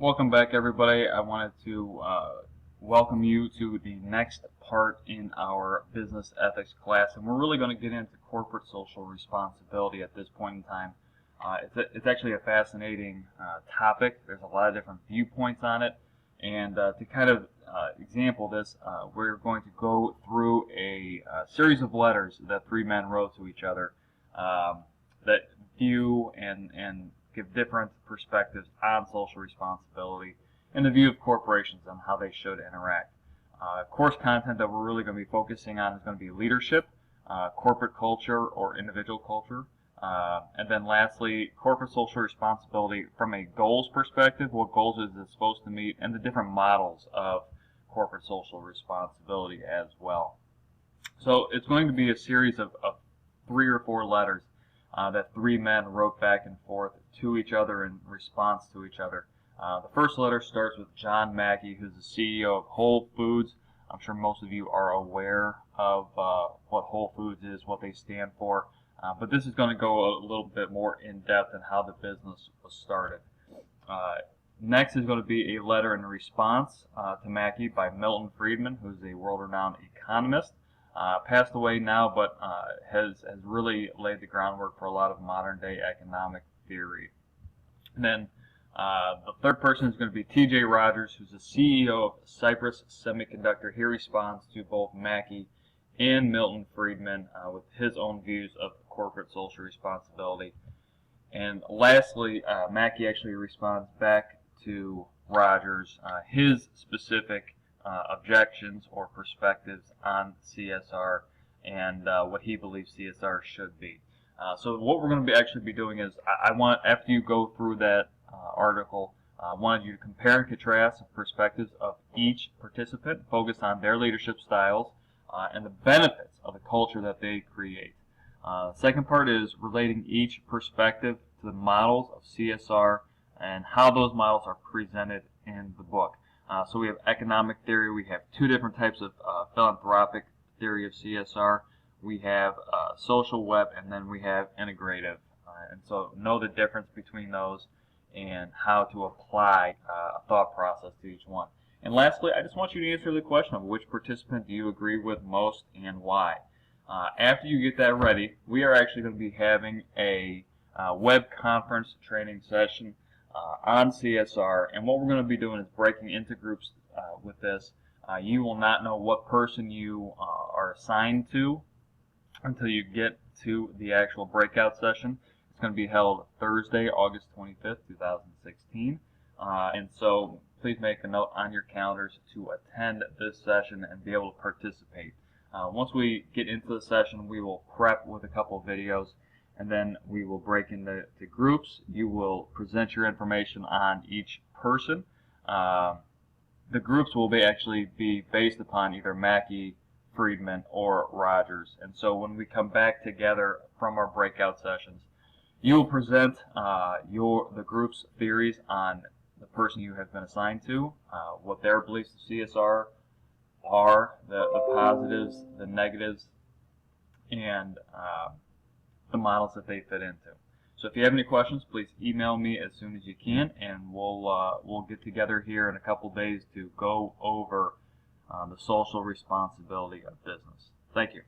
Welcome back, everybody. I wanted to welcome you to the next part in our business ethics class, and we're really going to get into corporate social responsibility at this point in time. It's actually a fascinating topic. There's a lot of different viewpoints on it, and to kind of example this, we're going to go through a series of letters that three men wrote to each other that view and give different perspectives on social responsibility and the view of corporations on how they should interact. Course content that we're really going to be focusing on is going to be leadership, corporate culture or individual culture, and then lastly, corporate social responsibility from a goals perspective, what goals is it supposed to meet, and the different models of corporate social responsibility as well. So it's going to be a series of 3 or 4 letters that three men wrote back and forth to each other in response to each other. The first letter starts with John Mackey, who's the CEO of Whole Foods. I'm sure most of you are aware of what Whole Foods is, what they stand for, but this is going to go a little bit more in depth in how the business was started. Next is going to be a letter in response to Mackey by Milton Friedman, who's a world-renowned economist. Passed away now, but has really laid the groundwork for a lot of modern-day economic theory. And then the third person is going to be T.J. Rodgers, who's the CEO of Cypress Semiconductor. He responds to both Mackey and Milton Friedman with his own views of corporate social responsibility. And lastly, Mackey actually responds back to Rodgers, his specific objections or perspectives on CSR and what he believes CSR should be. So what we're going to actually be doing is I want, after you go through that article, I wanted you to compare and contrast the perspectives of each participant, focus on their leadership styles and the benefits of the culture that they create. Second part is relating each perspective to the models of CSR and how those models are presented in the book. So we have economic theory, we have 2 different types of philanthropic theory of CSR, we have social web, and then we have integrative. And so know the difference between those and how to apply a thought process to each one. And lastly, I just want you to answer the question of which participant do you agree with most and why. After you get that ready, we are actually going to be having a web conference training session on CSR, and what we're going to be doing is breaking into groups with this. You will not know what person you are assigned to until you get to the actual breakout session. It's going to be held Thursday, August 25th, 2016. And so please make a note on your calendars to attend this session and be able to participate. Once we get into the session, we will prep with a couple of videos, and then we will break into groups. You will present your information on each person. The groups will actually be based upon either Mackey, Friedman, or Rodgers. And so when we come back together from our breakout sessions, you will present the group's theories on the person you have been assigned to, what their beliefs of CSR are, the positives, the negatives, and the models that they fit into. So if you have any questions, please email me as soon as you can, and we'll get together here in a couple days to go over the social responsibility of business. Thank you.